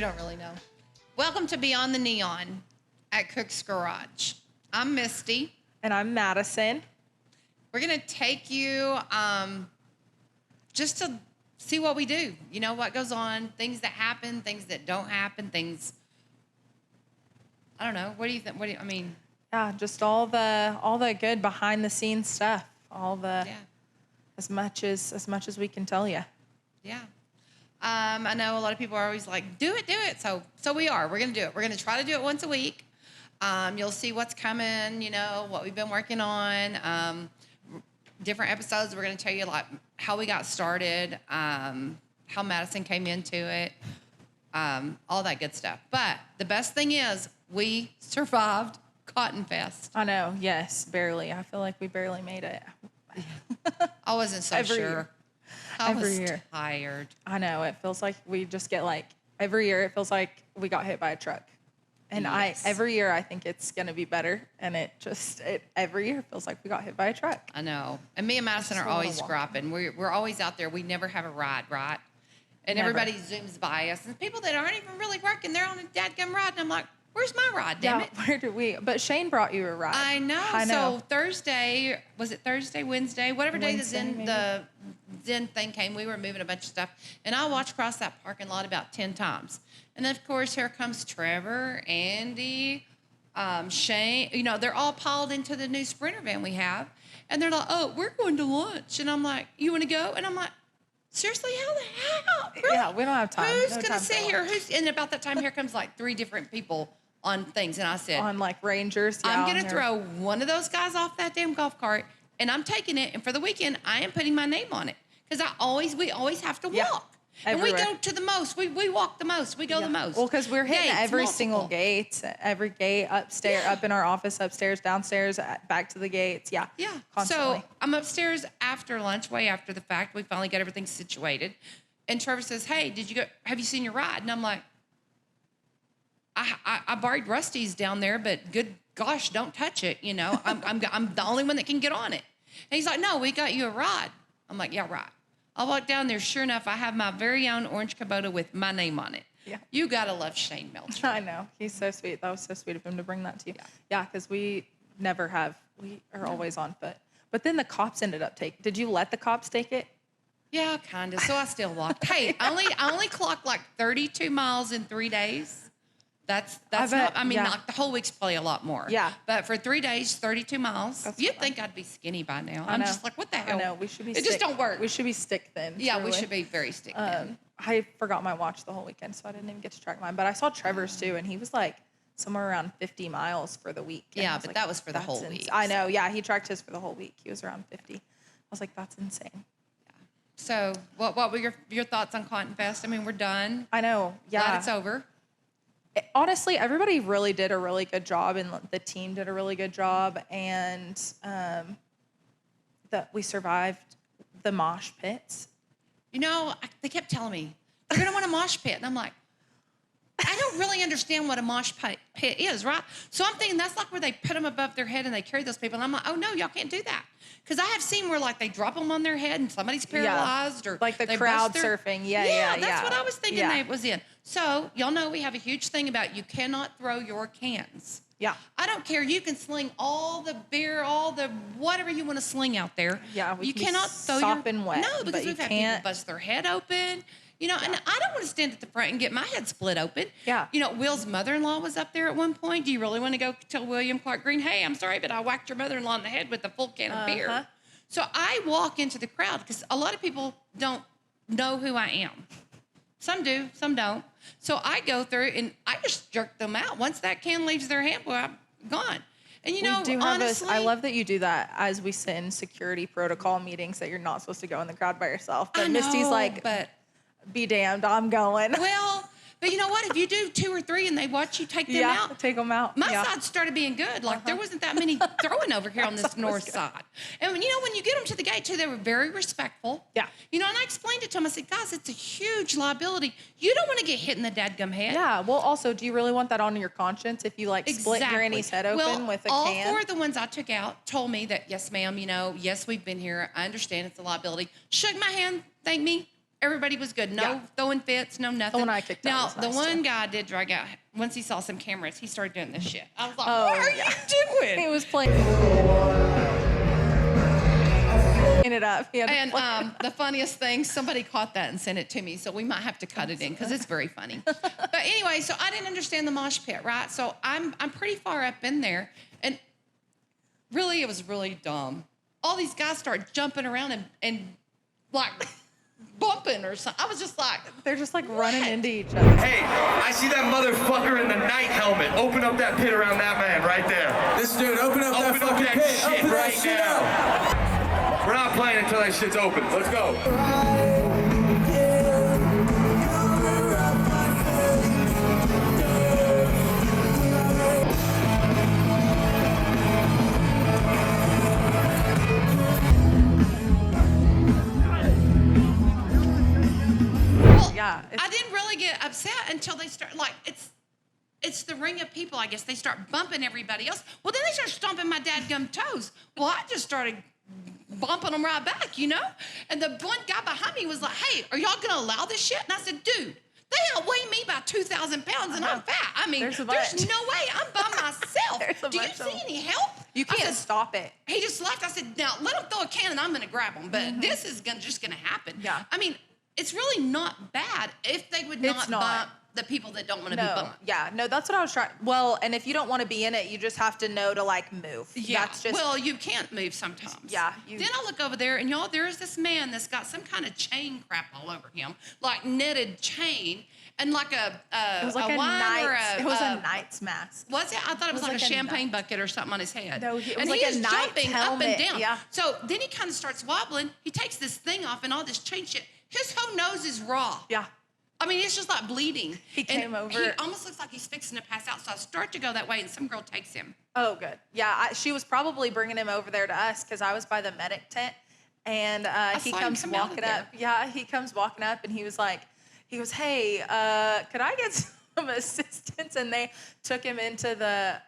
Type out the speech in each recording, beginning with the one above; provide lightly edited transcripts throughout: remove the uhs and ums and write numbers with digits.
We don't really know. Welcome to Beyond the Neon at Cook's Garage. I'm Misty. And I'm Madison. We're going to take you just to see what we do. You know, what goes on, things that happen, things that don't happen, things... I don't know. What do you think? I mean... Yeah, just all the good behind the scenes stuff. As much as we can tell you. Yeah. I know a lot of people are always like, do it. So we are. We're going to do it. We're going to try to do it once a week. You'll see what's coming, you know, what we've been working on. Different episodes. We're going to tell you like how we got started, how Madison came into it, all that good stuff. But the best thing is we survived Cotton Fest. I know. Yes, barely. I feel like we barely made it. I wasn't so Every sure. Year. I was tired. I know. It feels like we just get like every year. It feels like we got hit by a truck, and yes. every year I think it's gonna be better, and every year feels like we got hit by a truck. I know. And me and Madison are always scrapping. We're always out there. We never have a ride, right? And Never. Everybody zooms by us, and people that aren't even really working, they're on a dadgum ride, and I'm like, where's my ride, damn it? Where do we? But Shane brought you a ride. I know. So Thursday, was it Thursday, Wednesday, whatever day the Zen thing came, we were moving a bunch of stuff. And I watched across that parking lot about 10 times. And then, of course, here comes Trevor, Andy, Shane. You know, they're all piled into the new Sprinter van we have. And they're like, oh, we're going to lunch. And I'm like, you want to go? And I'm like, seriously, how the hell? Really? Yeah, we don't have time. Who's going to sit here? And about that time, here comes like 3 different people on things. And I said, on like Rangers. I'm going to throw one of those guys off that damn golf cart, and I'm taking it. And for the weekend, I am putting my name on it because we always have to walk. And we go to the most. We walk the most. We go the most. Well, because we're hitting every single gate. every gate upstairs, up in our office, upstairs, downstairs, back to the gates. Yeah. Yeah. Constantly. So I'm upstairs after lunch, way after the fact. We finally got everything situated. And Trevor says, hey, have you seen your ride? And I'm like, I borrowed Rusty's down there, but good gosh, don't touch it. You know, I'm the only one that can get on it. And he's like, no, we got you a ride. I'm like, yeah, right. I walk down there. Sure enough, I have my very own orange Kubota with my name on it. Yeah. You got to love Shane Melcher. I know. He's so sweet. That was so sweet of him to bring that to you. Yeah, because we are always on foot. But then the cops ended up did you let the cops take it? Yeah, kind of. So I still walked. Hey, I only clocked like 32 miles in 3 days. That's not, like the whole week's probably a lot more. Yeah. But for 3 days, 32 miles. You'd think I'd be skinny by now. I'm just like, what the hell? I know. We should be It just don't work. We should be stick thin. Yeah, truly. we should be very stick thin. I forgot my watch the whole weekend, so I didn't even get to track mine. But I saw Trevor's too, and he was like somewhere around 50 miles for the week. Yeah, but that was for the whole week. I know. Yeah, he tracked his for the whole week. He was around 50. I was like, that's insane. Yeah. So what were your thoughts on Cotton Fest? I mean, we're done. I know. Yeah. Glad it's over. Honestly, everybody really did a really good job, and the team did a really good job, and that we survived the mosh pits. You know, they kept telling me, you're going to want a mosh pit. And I'm like, I don't really understand what a mosh pit is, right? So I'm thinking that's like where they put them above their head and they carry those people. And I'm like, oh, no, y'all can't do that. Because I have seen where, like, they drop them on their head and somebody's paralyzed or like the crowd surfing. Yeah. That's what I was thinking it was in. So y'all know we have a huge thing about you cannot throw your cans. Yeah. I don't care. You can sling all the beer, all the whatever you want to sling out there. Yeah, you cannot throw sopping wet. No, because we've had people bust their head open. You know, and I don't want to stand at the front and get my head split open. Yeah. You know, Will's mother-in-law was up there at one point. Do you really want to go tell William Clark Green, hey, I'm sorry, but I whacked your mother-in-law in the head with a full can of beer? So I walk into the crowd because a lot of people don't know who I am. Some do, some don't. So I go through and I just jerk them out. Once that can leaves their hand, well, I'm gone. And you know, honestly, I love that you do that as we sit in security protocol meetings that you're not supposed to go in the crowd by yourself. But Misty's like, be damned, I'm going. Well, but you know what? If you do 2 or 3 and they watch you take them out. Take them out. My side started being good. Like there wasn't that many throwing over here on this north side. And you know, when you get them to the gate too, they were very respectful. Yeah. You know, and I explained it to them. I said, guys, it's a huge liability. You don't want to get hit in the dadgum head. Yeah. Well, also, do you really want that on your conscience if you like split Granny's head open with a can? All 4 of the ones I took out told me that, yes, ma'am, you know, yes, we've been here. I understand it's a liability. Shook my hand, thanked me. Everybody was good. No Yeah. throwing fits, no nothing. The one I kicked out Now, was the nice, one too. guy did drag out. Once he saw some cameras, he started doing this shit. I was like, Oh, what are yeah. you doing? He was playing it up. He had to And play it. the funniest thing, somebody caught that and sent it to me, so we might have to cut it in because it's very funny. But anyway, so I didn't understand the mosh pit, right? So I'm pretty far up in there, and really, it was really dumb. All these guys start jumping around and like bumping or something. I was just like, They're just like running What? into each other. Hey, I see that motherfucker in the night helmet. Open up that pit around that man right there. This dude, open up that Open up fucking that pit. shit Open that right shit now. up. We're not playing until that shit's open. Let's go. well, Yeah, I didn't really get upset until they start like it's the ring of people. I guess they start bumping everybody else. Well, then they start stomping my dadgum toes. Well, I just started bumping them right back, you know. And the one guy behind me was like, "Hey, are y'all gonna allow this shit?" And I said, "Dude, they outweigh me by 2,000 pounds, and I'm fat. I mean, There's a there's bunch. no way I'm by myself. There's a Do you bunch of see them. any help?" You I can't said, stop it. He just left. I said, "Now let him throw a can, and I'm gonna grab him." But this is just gonna happen. Yeah. I mean, it's really not bad if they would It's not not. bump the people that don't want to be No, bumped. yeah, no, that's what I was trying. Well, and if you don't want to be in it, you just have to know to like move. Yeah. That's just Well, you can't move sometimes. Yeah, Then I look over there, and y'all, there's this man that's got some kind of chain crap all over him, like knitted chain, and like a it was like a wine or knight's. a It was a knight's mask. Was it? I thought it was like a like a champagne bucket or something on his head. No, it was and like he a is knight's jumping up helmet, and down. yeah. So then he kind of starts wobbling. He takes this thing off and all this chain shit. His whole nose is raw. Yeah. I mean, it's just like bleeding. He And came over- He almost looks like he's fixing to pass out. So I start to go that way, and some girl takes him. Oh, good. Yeah, she was probably bringing him over there to us because I was by the medic tent, and he saw him comes come out of walking there. up. Yeah, he comes walking up, and he goes, "Hey, could I get some assistance?" And they took him into the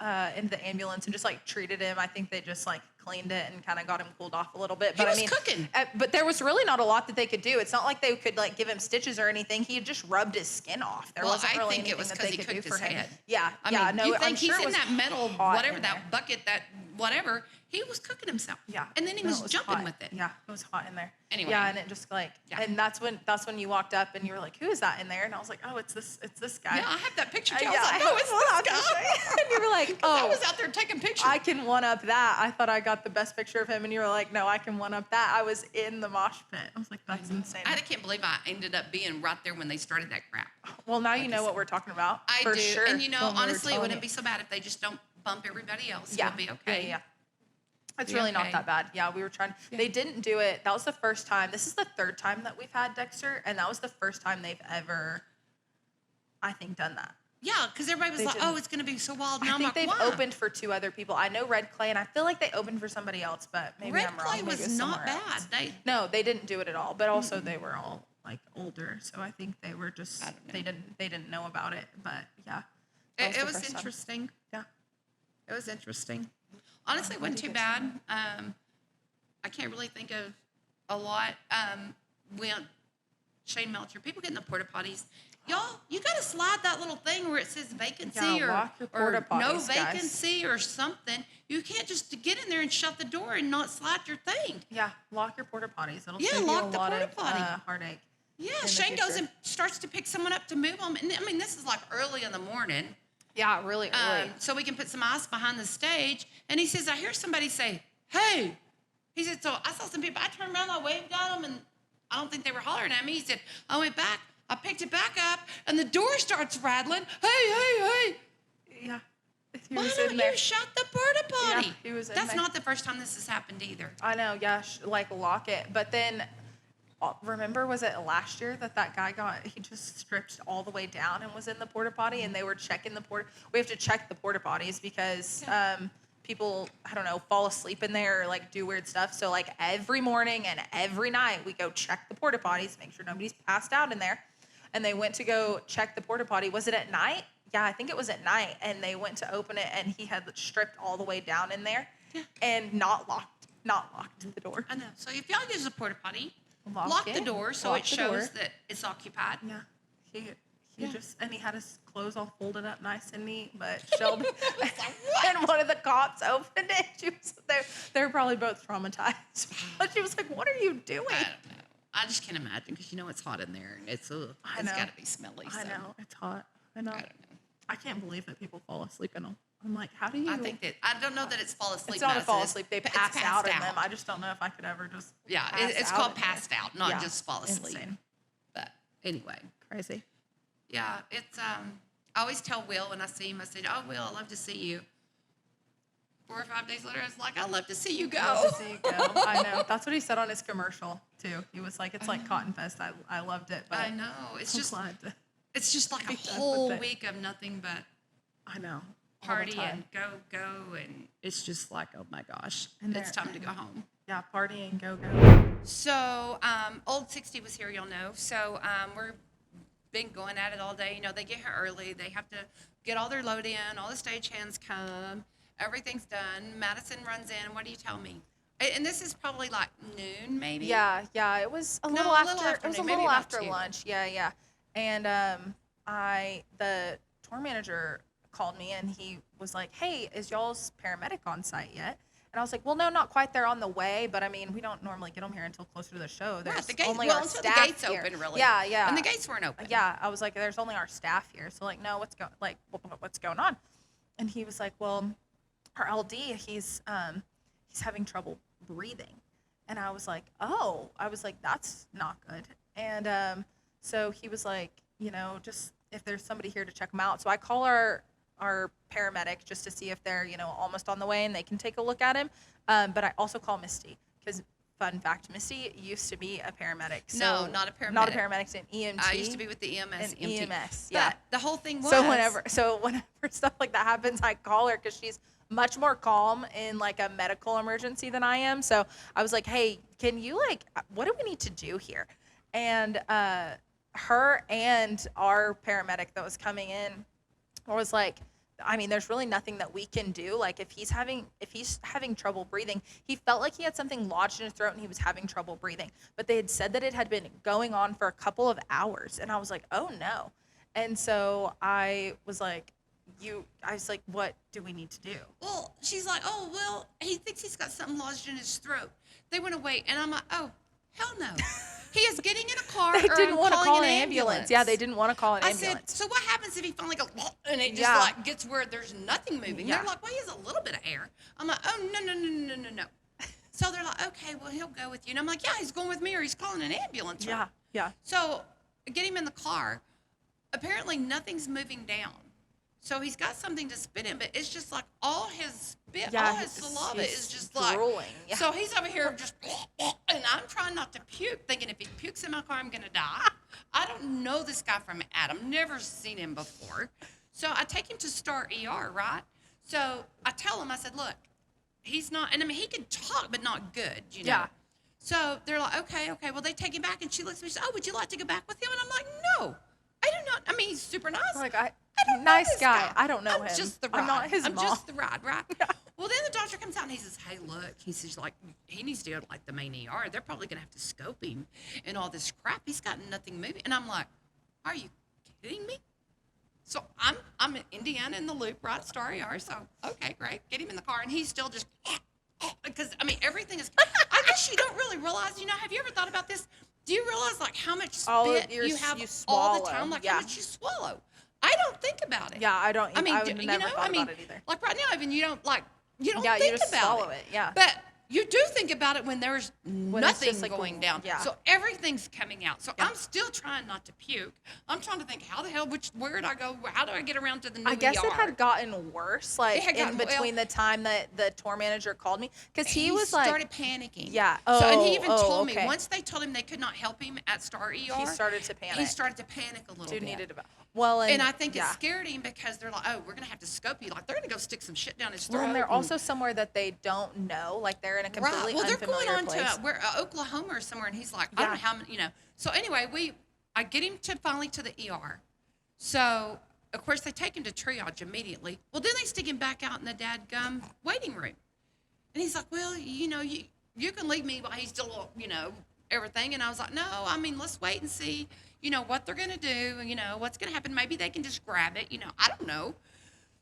ambulance and just like treated him. I think they just like cleaned it and kind of got him cooled off a little bit. But was I mean, cooking. but there was really not a lot that they could do. It's not like they could like give him stitches or anything. He had just rubbed his skin off. There Well, wasn't I really think it anything was that 'cause they he could do cooked for his him. head. Yeah, I yeah. mean, No, you I'm think sure he's it in was that metal, hot whatever, in that there. bucket, that whatever. He was cooking himself. Yeah. And then he No, was it jumping hot. with it. Yeah, it was hot in there. Anyway. Yeah, and it just like Yeah. and that's when you walked up and you were like, "Who is that in there?" And I was like, "Oh, it's this guy." Yeah, I have that picture too. Yeah, I was like, I "Oh, have it's one this out guy." there. And you were like, 'Cause I "Oh, was out there taking pictures. I can one up that." I thought I got the best picture of him, and you were like, "No, I can one up that." I was in the mosh pit. I was like, "That's insane." I can't believe I ended up being right there when they started that crap. Well, now you know what we're talking about. I for do. Sure, And you know, when we were honestly, it telling wouldn't you. be so bad if they just don't bump everybody else. Yeah, It'll be okay. Yeah. It's Be really okay. not that bad. Yeah, we were trying. They didn't do it. That was the first time. This is the third time that we've had Dexter, and that was the first time they've ever, I think, done that. Yeah, because everybody was They like, didn't- "Oh, it's going to be so wild." And I I'm think like, they've "Why?" opened for 2 other people. I know Red Clay, and I feel like they opened for somebody else, but maybe Red I'm wrong. Clay Maybe was it was not somewhere bad. else. They No, they didn't do it at all. But also they were all like older, so I think they were just I don't know. they didn't know about it. But yeah, that it the was first time. interesting. Yeah. It was interesting. Honestly, it wasn't too bad. I can't really think of a lot. When Shane Melcher, people get in the porta potties. Y'all, you got to slide that little thing where it says vacancy Yeah, or, lock your or porta no potties, guys. vacancy or something. You can't just get in there and shut the door and not slide your thing. Yeah, lock your porta potties. It'll Yeah, save lock you a the lot porta of potty. heartache. Yeah, the Shane goes future. and starts to pick someone up to move them. And I mean, this is like early in the morning. Yeah, really early. So we can put some ice behind the stage. And he says, I hear somebody say, "Hey." He said, so I saw some people. I turned around, I waved at them, and I don't think they were hollering at me. He said, I went back, I picked it back up, and the door starts rattling. Hey. Yeah. He Why was don't in there. you shut the porta potty? Yeah, he was in That's there. not the first time this has happened either. I know, yeah, like lock it. But then, remember, was it last year that guy he just stripped all the way down and was in the porta potty, and they were checking the porta. We have to check the porta potties because people, I don't know, fall asleep in there or like do weird stuff. So like every morning and every night we go check the porta potties, make sure nobody's passed out in there. And they went to go check the porta potty. Was it at night? Yeah, I think it was at night. And they went to open it, and he had stripped all the way down in there and not locked the door. I know. So if y'all use a porta potty, lock the door so Lock it the shows door. that it's occupied. Yeah. He just, and he had his clothes all folded up nice and neat, but Shelby and one of the cops opened it. She was they were probably both traumatized. But she was like, "What are you doing?" I don't know. I just can't imagine because you know it's hot in there and it's know. got to be smelly. I so know it's hot. I know. I don't know. I can't believe that people fall asleep in them. I'm like, how do you? I think that I don't know that it's fall asleep. it's not a no, fall it's- asleep. They it's pass out in passed them. I just don't know if I could ever just. Yeah, pass it's out called in there. passed out, not Yeah. just fall asleep. Insane. But anyway, Crazy. yeah, it's I always tell Will when I see him, I say, "Oh, Will, I love to see you." 4 or 5 days later, it's like, "I love to see you go." Love to see you go. I know. That's what he said on his commercial too. He was like, "It's like Cotton Fest. I loved it." But I know. It's I'm just glad to- it's just like a be done with whole it. week of nothing but I know. All the party time. and go, and it's just like, oh my gosh, And it's they're- time to go home. Yeah, party and go. So, Old 60 was here, you'll know. So, we're been going at it all day. You know, they get here early. They have to get all their load in. All the stagehands come. Everything's done. Madison runs in. What do you tell me? And this is probably like noon, maybe. Yeah. It was a little a little after. It was a afternoon, little maybe about after 2. lunch. Yeah. And the tour manager called me and he was like, "Hey, is y'all's paramedic on site yet?" And I was like, "Well, no, not quite. They're on the way, but I mean, we don't normally get them here until closer to the show. There's Right, the gate, only well, our until the staff gates here." open, really. Yeah. And the gates weren't open. Yeah, I was like, "There's only our staff here." So like, no, what's going on? And he was like, "Well, our LD, he's having trouble breathing." And I was like, "Oh," I was like, "That's not good." And so he was like, just if there's somebody here to check him out. So I call our paramedic just to see if they're, almost on the way and they can take a look at him. But I also call Misty because, fun fact, Misty used to be a paramedic. No, So, not a paramedic. Not a paramedic, an EMT. I used to be with the EMS. An EMT. EMS, yeah. But the whole thing was. So whenever stuff like that happens, I call her because she's much more calm in like a medical emergency than I am. So I was like, "Hey, can you what do we need to do here?" And her and our paramedic that was coming in was like, "I mean, there's really nothing that we can do. Like if he's having trouble breathing, he felt like he had something lodged in his throat and he was having trouble breathing. But they had said that it had been going on for a couple of hours." And I was like, "Oh no." And so I was like, "What do we need to do?" Well, she's like, "Oh, well, he thinks he's got something lodged in his throat. They want to wait." And I'm like, "Oh, hell no." He is getting in a car. They didn't want to call an ambulance. Yeah, they didn't want to call an I ambulance. said, "So what happens if he finally goes and it just Yeah. like gets where there's nothing moving?" Yeah. They're like, "Well, he has a little bit of air." I'm like, "Oh, no. So they're like, "Okay, well, he'll go with you." And I'm like, "Yeah, he's going with me or he's calling an ambulance." Right? Yeah. So get him in the car. Apparently nothing's moving down. So he's got something to spit in, but it's just like all his spit, all his saliva he's is just like drooling. Yeah. So he's over here just, and I'm trying not to puke, thinking if he pukes in my car, I'm gonna die. I don't know this guy from Adam, never seen him before. So I take him to Star ER, right? So I tell him, I said, "Look, he's not," and I mean he can talk, but not good, you know. Yeah. So they're like, okay. Well, they take him back, and she looks at me. She says, "Oh, would you like to go back with him?" And I'm like, "No, I do not. I mean, he's super nice. Like I don't know nice this guy. I don't know I'm him. just the ride. I'm not his I'm mom. just the ride, right? Yeah. Well, then the doctor comes out and he says, "Hey, look," he says, like, he needs to go to like the main ER. They're probably gonna have to scope him and all this crap. He's got nothing moving. And I'm like, "Are you kidding me?" So I'm in Indiana in the loop, right? Star ER. So okay, great. Get him in the car, and he's still just because I mean everything is. I guess you don't really realize. Have you ever thought about this? Do you realize like how much All of spit your- you have you all the swallow, time? Like yeah. how much you swallow? I don't think about it. Yeah, I don't. I mean, I would never thought about it either. like right now, even you don't Yeah, think you just about swallow it, yeah. But you do think about it when there's When it's nothing just, like, going down. yeah. So everything's coming out. So Yeah. I'm still trying not to puke. I'm trying to think, how the hell, where did I go? How do I get around to the new I guess ER? it had gotten worse, like It had in gotten- between the time that the tour manager called me, because he was like, started panicking. Yeah. So, and he Oh, even oh, told me okay. once they told him they could not help him at Star ER, he started to panic. He started to panic a little Dude bit. needed to. Well, And I think yeah. it scared him because they're like, "Oh, we're gonna have to scope you. Like they're gonna go stick some shit down his throat." Well, and they're also somewhere that they don't know, like they're in a completely right. Well, they're unfamiliar going on place. to where Oklahoma or somewhere, and he's like, "I don't know how many." So anyway, I get him to finally to the ER. So of course they take him to triage immediately. Well, then they stick him back out in the dadgum waiting room, and he's like, "Well, you can leave me while he's still, everything. And I was like, no, I mean, let's wait and see, what they're going to do, what's going to happen. Maybe they can just grab it, I don't know.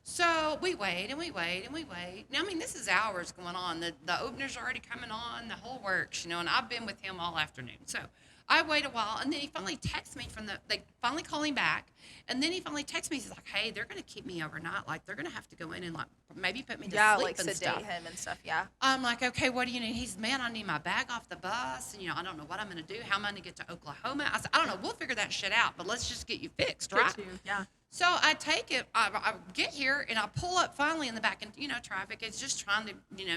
So we wait and we wait and we wait. Now, I mean, this is hours going on. The opener's already coming on, the whole works, and I've been with him all afternoon. So I wait a while, and then he finally texts me they finally call him back, and then he finally texts me. He's like, hey, they're going to keep me overnight. Like, they're going to have to go in and, like, maybe put me to sleep like and sedate stuff. him and stuff, yeah. I'm like, okay, what do you need? He's, man, I need my bag off the bus, and, I don't know what I'm going to do. How am I going to get to Oklahoma? I said, I don't know. We'll figure that shit out, but let's just get you fixed, right? Yeah. So I take it, I get here, and I pull up finally in the back, and, traffic is just trying to,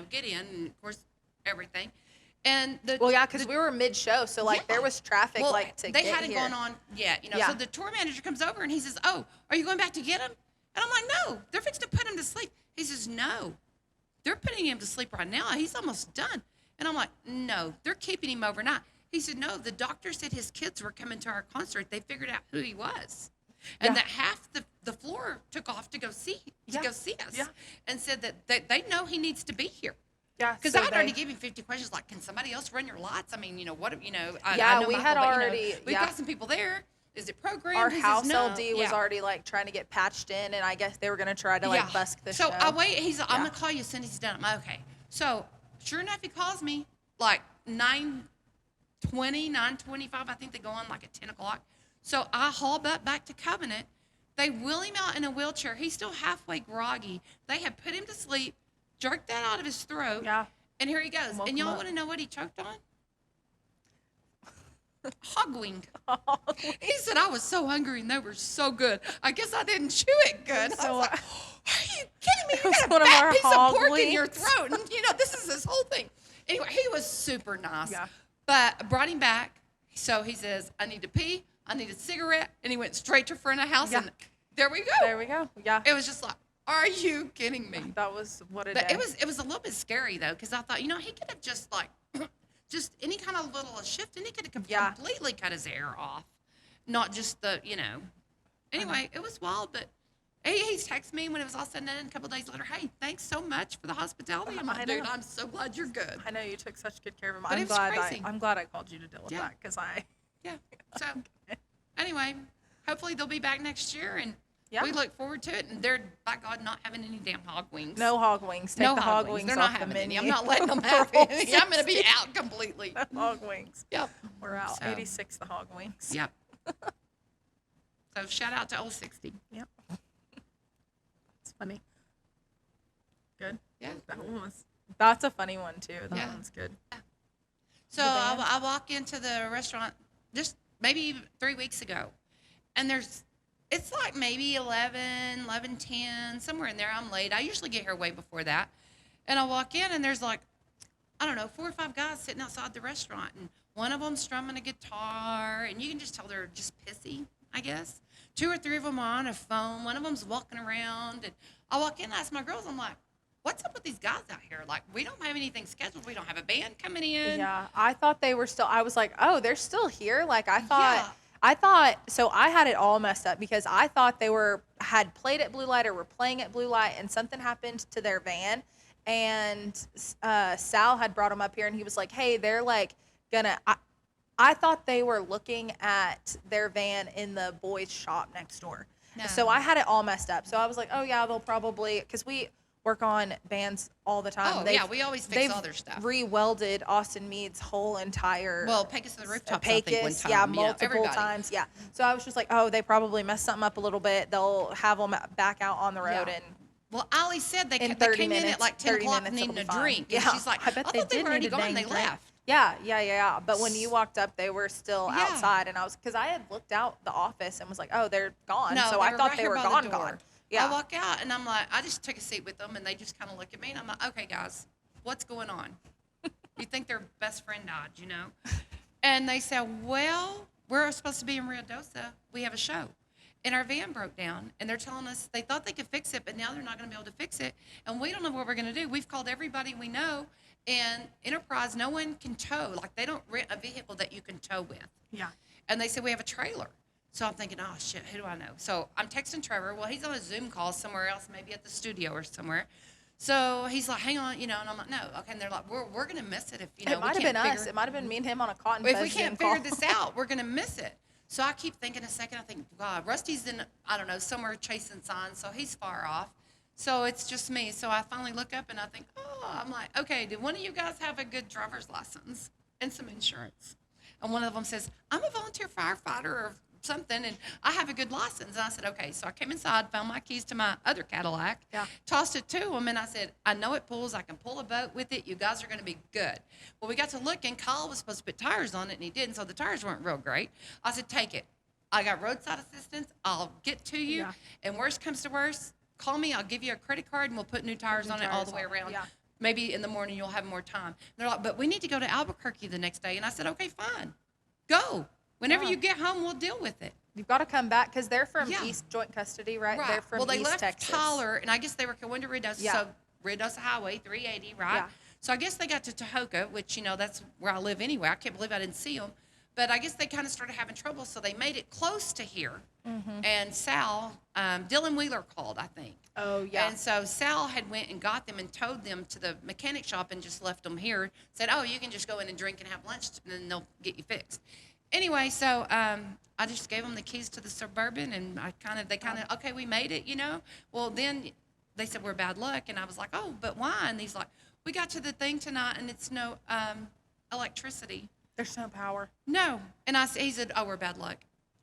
get in, and, of course, everything. And because we were mid-show, so, like, there was traffic, to get here. They hadn't gone on yet, Yeah. So the tour manager comes over, and he says, oh, are you going back to get him? And I'm like, no, they're fixing to put him to sleep. He says, no, they're putting him to sleep right now. He's almost done. And I'm like, no, they're keeping him overnight. He said, no, the doctor said his kids were coming to our concert. They figured out who he was. And that half the floor took off to go see us. Yeah. And said that they know he needs to be here. Yeah, Because I'd already given 50 questions, like, can somebody else run your lights? I mean, what, I know we Michael, had but, already, we've got some people there. Is it programmed? Our He says, house no. LD was already, like, trying to get patched in, and I guess they were going to try to, like, busk the show. So I wait. He's like, I'm going to call you as soon as he's done. I'm like, okay. So sure enough, he calls me, like, 9:20, 9:25. I think they go on, like, at 10 o'clock. So I haul back to Covenant. They wheel him out in a wheelchair. He's still halfway groggy. They have put him to sleep, jerked that out of his throat. Yeah. And here he goes. Woke And him y'all up. want to know what he choked on? Hog wing. He said, I was so hungry and they were so good. I guess I didn't chew it good. I was like, are you kidding me? You got a one of fat our piece of hog pork in your wings. throat. And, this is his whole thing. Anyway, he was super nice. Yeah. But I brought him back. So he says, I need to pee. I need a cigarette. And he went straight to front of house. Yeah. And there we go. There we go. Yeah. It was just like, are you kidding me? That was what a But day. it was a little bit scary though, because I thought, he could have just like, just any kind of little shift, and he could have completely cut his hair off, not just the, Anyway, it was wild, but he's texted me when it was all said and done. A couple days later, hey, thanks so much for the hospitality. I'm like, dude, I'm so glad you're good. I know you took such good care of him. But it was crazy. I'm glad I called you to deal with Yeah. that, because Yeah. So anyway, hopefully they'll be back next year, and Yeah. we look forward to it. And they're, by God, not having any damn hog wings. no hog wings. Take No the hog wings They're off not the having menu. any. I'm not letting them have any. I'm going to be out completely. Hog wings. Yep. We're out. So. 86 the hog wings. Yep. So shout out to Old 60. Yep. It's funny. Good. Yeah. That's a funny one too. That Yeah. one's good. So The band? I walk into the restaurant just maybe 3 weeks ago, and it's like maybe 11:10, somewhere in there. I'm late. I usually get here way before that. And I walk in, and there's like, I don't know, 4 or 5 guys sitting outside the restaurant, and one of them strumming a guitar, and you can just tell they're just pissy, I guess. 2 or 3 of them are on a phone. One of them's walking around, and I walk in and ask my girls, I'm like, what's up with these guys out here? Like, we don't have anything scheduled. We don't have a band coming in. Yeah, I thought they were still. I was like, oh, they're still here. Like I thought. Yeah. I thought so. I had it all messed up because I thought they had played at Blue Light or were playing at Blue Light, and something happened to their van. And Sal had brought them up here, and he was like, hey, they're like gonna. I thought they were looking at their van in the boys' shop next door. No. So I had it all messed up. So I was like, oh yeah, they'll probably, because we work on bands all the time. Oh, yeah, we always fix all their stuff. Re-welded Austin Meade's whole entire. Well, Pecos to the Rooftops, I think, one Pecos, time. yeah, You know, multiple everybody. times, yeah. So I was just like, oh, they probably messed something up a little bit. They'll have them back out on the road Yeah. and. Well, Ali said they In came 30 in at minutes, like 10 30 o'clock minutes, needing a it'll be fine. drink. Yeah, And she's like, I bet they thought they did were already need a gone. dang They drink. left. Yeah. But when you walked up, they were still Yeah. outside, and because I had looked out the office and was like, oh, they're gone. No, so I thought right they here were by the gone. door. Yeah. I walk out, and I'm like, I just took a seat with them, and they just kind of look at me, and I'm like, okay, guys, what's going on? You think their best friend died, you know? And they said, well, we're supposed to be in Ruidoso. We have a show. And our van broke down, and they're telling us they thought they could fix it, but now they're not going to be able to fix it. And we don't know what we're going to do. We've called everybody we know, and Enterprise, no one can tow. Like, they don't rent a vehicle that you can tow with. Yeah. And they said, we have a trailer. So I'm thinking, oh, shit, who do I know? So I'm texting Trevor. Well, he's on a Zoom call somewhere else, maybe at the studio or somewhere. So he's like, hang on, you know, and I'm like, no, okay. And they're like, we're gonna miss it if you know It might we have can't been figure. us. It might have been me and him on a cotton If fuzz we can't Zoom figure call. this out, we're gonna miss it. So I keep thinking a second. I think, God, Rusty's in, I don't know, somewhere chasing signs, so he's far off. So it's just me. So I finally look up and I think, I'm like, okay, did one of you guys have a good driver's license and some insurance? And one of them says, I'm a volunteer firefighter or something, and I have a good license. And I said, okay. So I came inside, found my keys to my other Cadillac, tossed it to him, and I said, I know it pulls. I can pull a boat with it. You guys are going to be good. Well, we got to looking. Kyle was supposed to put tires on it, and he didn't, so the tires weren't real great. I said, take it. I got roadside assistance. I'll get to you. Yeah. And worst comes to worst, call me. I'll give you a credit card, and we'll put new tires on it all the way around. Yeah. Maybe in the morning you'll have more time. And they're like, but we need to go to Albuquerque the next day. And I said, okay, fine. Go. Whenever you get home, we'll deal with it. You've got to come back because they're from Yeah. East Joint Custody, right? Right. They're from well, they East left Texas. Tyler, and I guess they were going to Ruidoso. Yeah. So Ruidoso Highway, 380, right? Yeah. So I guess they got to Tahoka, which, you know, that's where I live anyway. I can't believe I didn't see them. But I guess they kind of started having trouble, so they made it close to here. And Sal, Dylan Wheeler called, I think. Oh, yeah. And so Sal had went and got them and towed them to the mechanic shop and just left them here. Said, oh, you can just go in and drink and have lunch, and then they'll get you fixed. Anyway, so I just gave them the keys to the Suburban, and they kind of, okay, we made it, you know. Well, then they said we're bad luck, and I was like, oh, but why? And he's like, we got to the thing tonight, and it's no electricity. There's no power. No. And he said, oh, we're bad luck.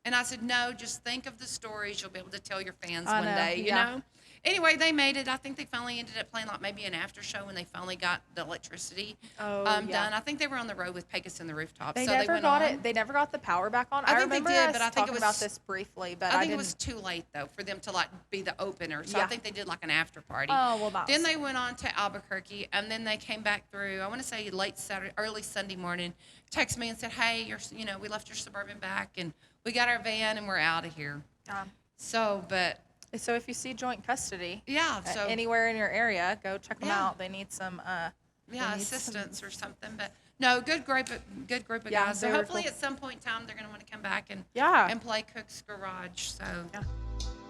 And I said, no, just think of the stories you'll be able to tell your fans I one know, day, you yeah. know? Anyway, they made it. I think they finally ended up playing like maybe an after show when they finally got the electricity done. I think they were on the road with Pecos and the Rooftops. They so never went got on. it. They never got the power back on. I think they remember did, us but I think it talking was- about this briefly, but I think didn't. it was too late, though, for them to like be the opener. So Yeah. I think they did like an after party. Oh, well, that Then was- they went on to Albuquerque, and then they came back through, I want to say late Saturday, early Sunday morning, text me and said, hey, we left your Suburban back, and we got our van, and we're out of here. So, but So if you see Joint Custody, yeah, so anywhere in your area, go check them Yeah. out. They need some. they need assistance or something. But no, good group of Yeah, guys. So they were hopefully cool. at some point in time they're going to want to come back and play Cook's Garage. So Yeah.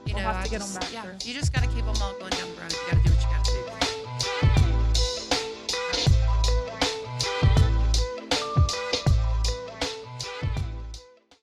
you We'll know, have to get 'em back yeah, through. you just got to keep them all going down the road. You got to